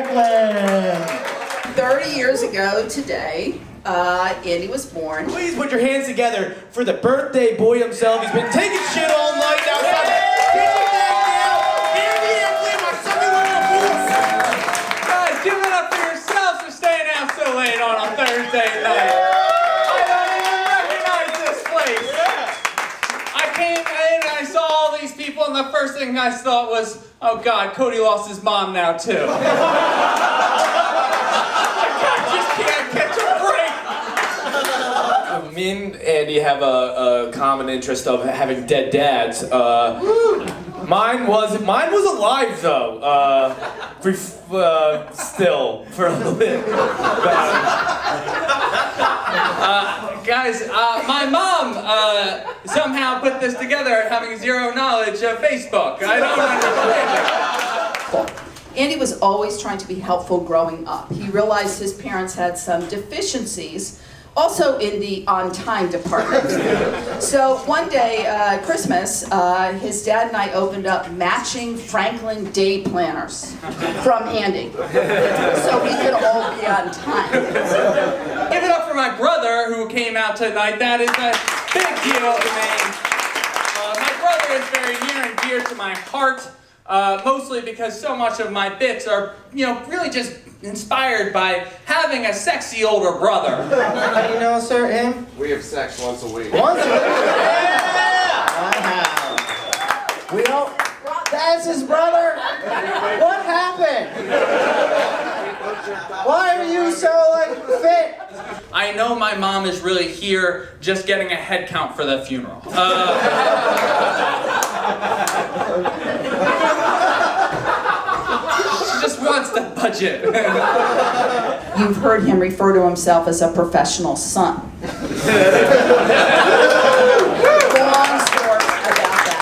Eklund. 30 years ago today, Andy was born. Please put your hands together for the birthday boy himself. He's been taking shit all night outside. Guys, give it up for yourselves for staying out so late on a Thursday night. I don't even recognize this place. I came in and I saw all these people, and the first thing I thought was, oh God, Cody lost his mom now too. Me and Andy have a common interest of having dead dads. Mine was alive though. Still for a little bit. Guys, my mom somehow put this together, having zero knowledge of Facebook. I don't understand it. Andy was always trying to be helpful growing up. He realized his parents had some deficiencies, also in the on-time department. So one day, Christmas, his dad and I opened up matching Franklin day planners from Andy, so we could all be on time. Give it up for my brother who came out tonight. That is a big deal to me. My brother is very near and dear to my heart, mostly because so much of my bits are, really just inspired by having a sexy older brother. How do you know, sir, him? We have sex once a week. Once a week? Yeah! Wow. We don't... That's his brother? What happened? Why are you so, fit? I know my mom is really here just getting a head count for the funeral. She just wants the budget. You've heard him refer to himself as a professional son. Long story about that.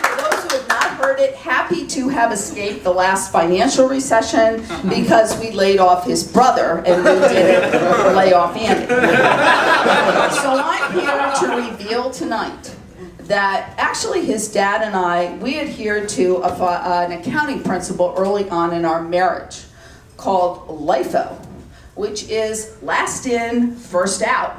For those who have not heard it, happy to have escaped the last financial recession because we laid off his brother and we didn't lay off Andy. So I'm here to reveal tonight that actually his dad and I, we adhered to an accounting principle early on in our marriage called LIFO, which is last in, first out.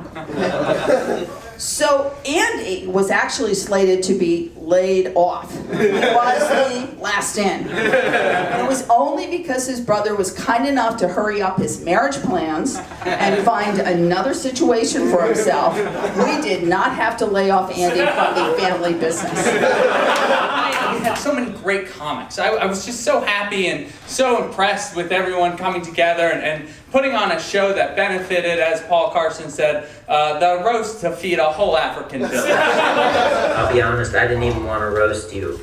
So Andy was actually slated to be laid off. He was the last in. And it was only because his brother was kind enough to hurry up his marriage plans and find another situation for himself. We did not have to lay off Andy from the family business. We had so many great comics. I was just so happy and so impressed with everyone coming together and putting on a show that benefited, as Paul Carson said, the roast to feed a whole African village. I'll be honest, I didn't even want to roast you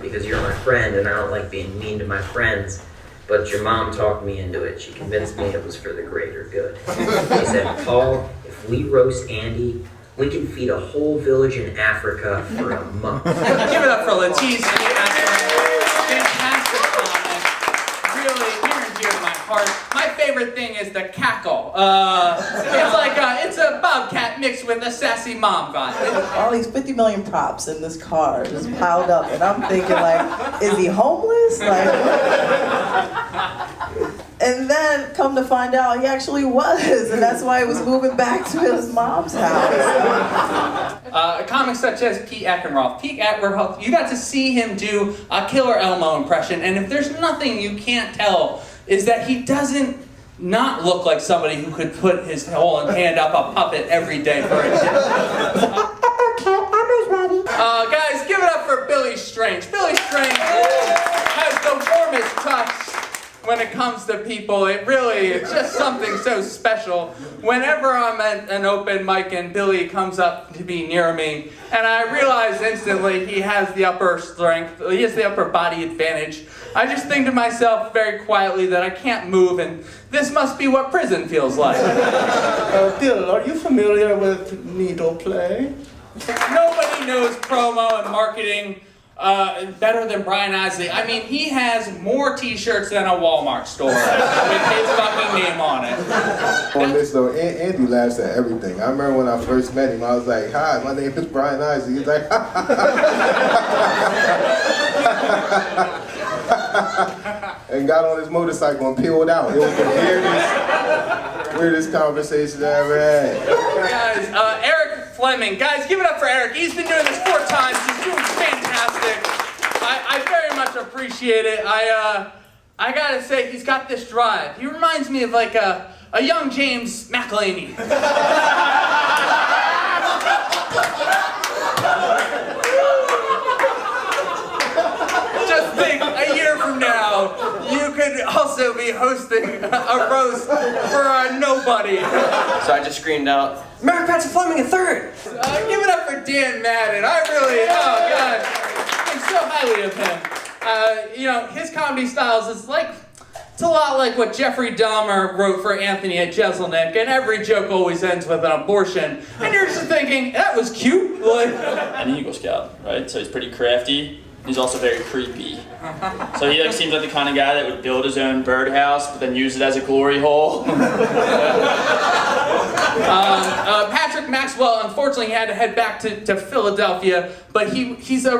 because you're my friend and I don't like being mean to my friends. But your mom talked me into it. She convinced me it was for the greater good. She said, Paul, if we roast Andy, we can feed a whole village in Africa for a month. Give it up for Letice. Fantastic comment. Really near and dear to my heart. My favorite thing is the cackle. It's a bobcat mixed with a sassy mom vibe. All these 50 million props in this car just piled up, and I'm thinking is he homeless? And then come to find out he actually was, and that's why he was moving back to his mom's house. Comics such as Pete Eckenroth. You got to see him do a Killer Elmo impression, and if there's nothing you can't tell, is that he doesn't not look like somebody who could put his whole hand up a puppet every day for a day. Guys, give it up for Billy Strange. Billy Strange has the warmest touch when it comes to people. It's just something so special. Whenever I'm at an open mic and Billy comes up to be near me, and I realize instantly he has the upper strength, he has the upper body advantage, I just think to myself very quietly that I can't move, and this must be what prison feels like. Bill, are you familiar with needle play? Nobody knows promo and marketing better than Brian Isley. I mean, he has more t-shirts than a Walmart store with his fucking name on it. On this though, Andy laughs at everything. I remember when I first met him, I was like, hi, my name is Brian Isley. He's like, and got on his motorcycle and peeled out. It was the weirdest conversation I ever had. Guys, Eric Fleming. Guys, give it up for Eric. He's been doing this 4 times. He's doing fantastic. I very much appreciate it. I gotta say, he's got this drive. He reminds me of like a young James McElhaney. Just think, a year from now, you could also be hosting a roast for a nobody. So I just screamed out, Mary Patrick Fleming in 3rd! Give it up for Dan Madden. I really, oh God, think so highly of him. You know, his comedy styles is like, it's a lot like what Jeffrey Dahmer wrote for Anthony at Jeselnik, and every joke always ends with an abortion. And you're just thinking, that was cute. Like, an Eagle Scout, right? So he's pretty crafty. He's also very creepy. So he like seems like the kind of guy that would build his own birdhouse, but then use it as a glory hole. Patrick Maxwell, unfortunately, had to head back to Philadelphia, but he's a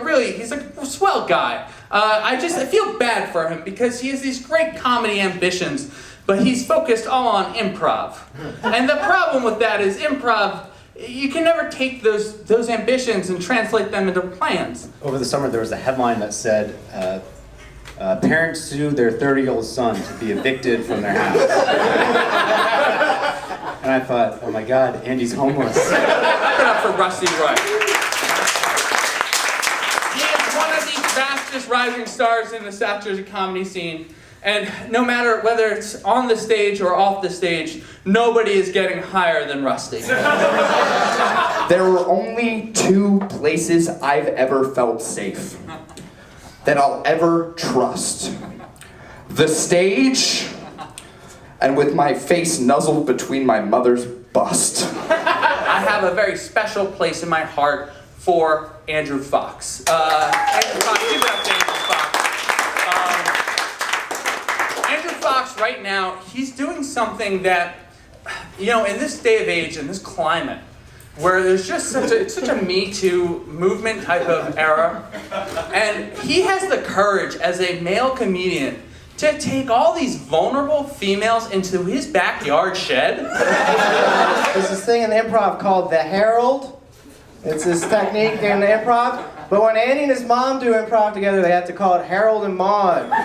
swell guy. I feel bad for him because he has these great comedy ambitions, but he's focused all on improv. And the problem with that is improv, you can never take those ambitions and translate them into plans. Over the summer, there was a headline that said, parents sue their 30-year-old son to be evicted from their house. And I thought, oh my God, Andy's homeless. Give it up for Rusty Wright. He is one of the fastest rising stars in the South Jersey comedy scene. And no matter whether it's on the stage or off the stage, nobody is getting higher than Rusty. There were only 2 places I've ever felt safe, that I'll ever trust. The stage, and with my face nuzzled between my mother's bust. I have a very special place in my heart for Andrew Fox. Andrew Fox, give it up to Andrew Fox. Andrew Fox, right now, he's doing something that, you know, in this day of age, in this climate, where there's just such a Me Too movement type of era, and he has the courage as a male comedian to take all these vulnerable females into his backyard shed. There's this thing in improv called the Herald. It's this technique in improv. But when Andy and his mom do improv together, they have to call it Harold and Maude. Mike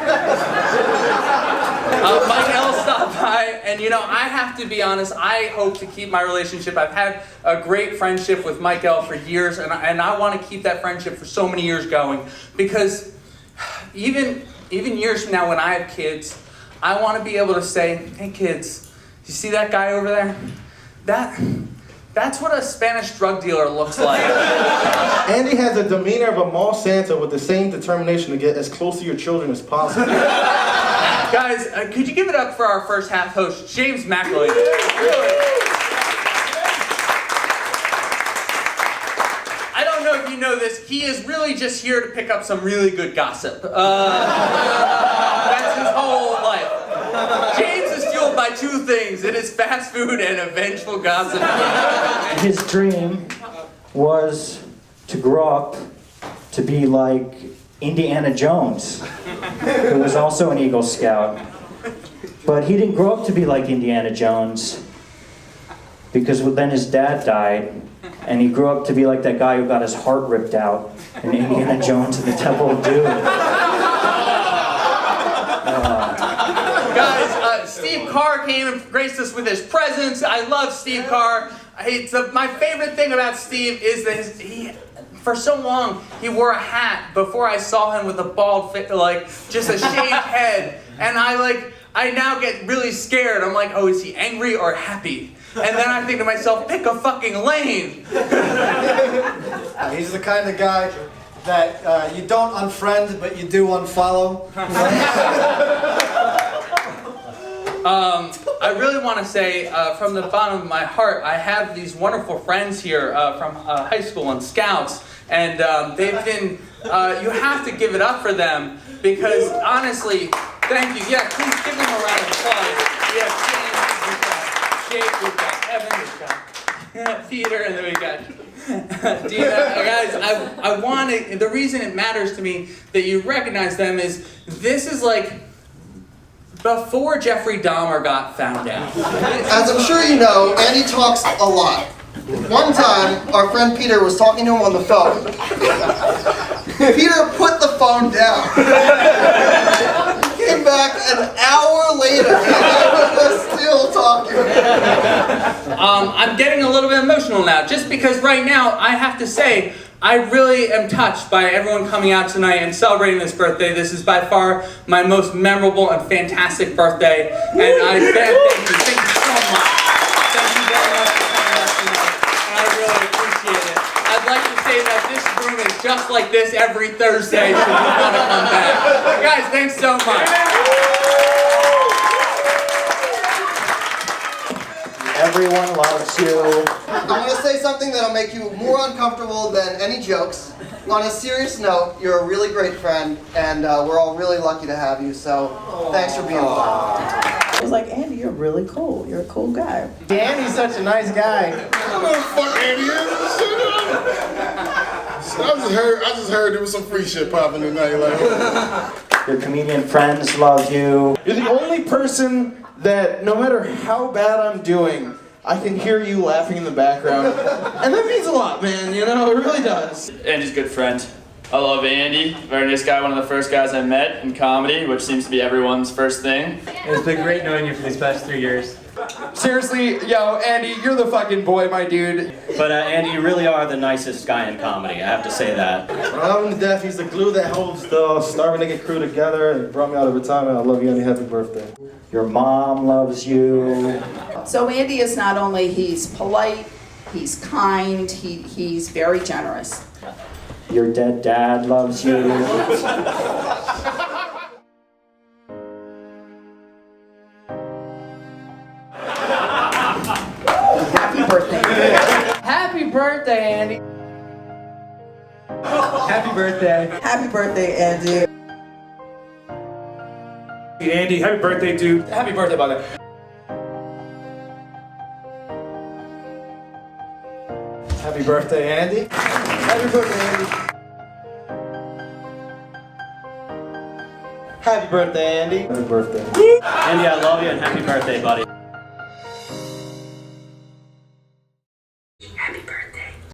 L stopped by, and you know, I have to be honest, I hope to keep my relationship. I've had a great friendship with Mike L for years, and I want to keep that friendship for so many years going, because even years from now when I have kids, I want to be able to say, hey kids, you see that guy over there? That's what a Spanish drug dealer looks like. Andy has a demeanor of a mall Santa with the same determination to get as close to your children as possible. Guys, could you give it up for our first half host, James McElhaney? I don't know if you know this, he is really just here to pick up some really good gossip. That's his whole life. James is fueled by 2 things. It is fast food and a vengeful gossip. His dream was to grow up to be like Indiana Jones, who was also an Eagle Scout. But he didn't grow up to be like Indiana Jones, because then his dad died, and he grew up to be like that guy who got his heart ripped out in Indiana Jones and the Temple of Doom. Guys, Steve Carr came and graced us with his presence. I love Steve Carr. My favorite thing about Steve is that for so long, he wore a hat before I saw him with a bald, just a shaved head. And I now get really scared. I'm like, oh, is he angry or happy? And then I think to myself, pick a fucking lane. He's the kind of guy that you don't unfriend, but you do unfollow. I really want to say, from the bottom of my heart, I have these wonderful friends here from high school and Scouts, and they've been, you have to give it up for them, because honestly, thank you. Yeah, please give them a round of applause. We have James, we've got Jake, we've got Evan, we've got Peter, and then we've got Dina. Guys, I want to, the reason it matters to me that you recognize them is, this is like before Jeffrey Dahmer got found out. As I'm sure you know, Andy talks a lot. One time, our friend Peter was talking to him on the phone. Peter put the phone down. He came back an hour later and was still talking. I'm getting a little bit emotional now, just because right now I have to say I really am touched by everyone coming out tonight and celebrating this birthday. This is by far my most memorable and fantastic birthday, and thank you so much. Thank you very much for coming out tonight, and I really appreciate it. I'd like to say that this room is just like this every Thursday, so you want to come back. Guys, thanks so much. Everyone loves you. I'm going to say something that'll make you more uncomfortable than any jokes. On a serious note, you're a really great friend, and we're all really lucky to have you, so thanks for being with us. I was like, Andy, you're really cool. You're a cool guy. Andy's such a nice guy. I don't know what the fuck Andy is. I just heard there was some free shit popping tonight. Like, Your comedian friends love you. You're the only person that no matter how bad I'm doing, I can hear you laughing in the background. And that means a lot, man, you know, it really does. Andy's a good friend. I love Andy. Very nice guy, one of the first guys I met in comedy, which seems to be everyone's first thing. It's been great knowing you for these past 3 years. Seriously, yo, Andy, you're the fucking boy, my dude. But Andy, you really are the nicest guy in comedy. I have to say that. I love him to death. He's the glue that holds the Starving Naked crew together and brought me out of retirement. I love you, Andy. Happy birthday. Your mom loves you. So Andy is not only, he's polite, he's kind, he's very generous. Your dead dad loves you. Happy birthday. Happy birthday, Andy. Happy birthday. Happy birthday, Andy. Andy, happy birthday, dude. Happy birthday, brother. Happy birthday, Andy. Happy birthday, Andy. Happy birthday, Andy. Happy birthday. Andy, I love you and happy birthday, buddy.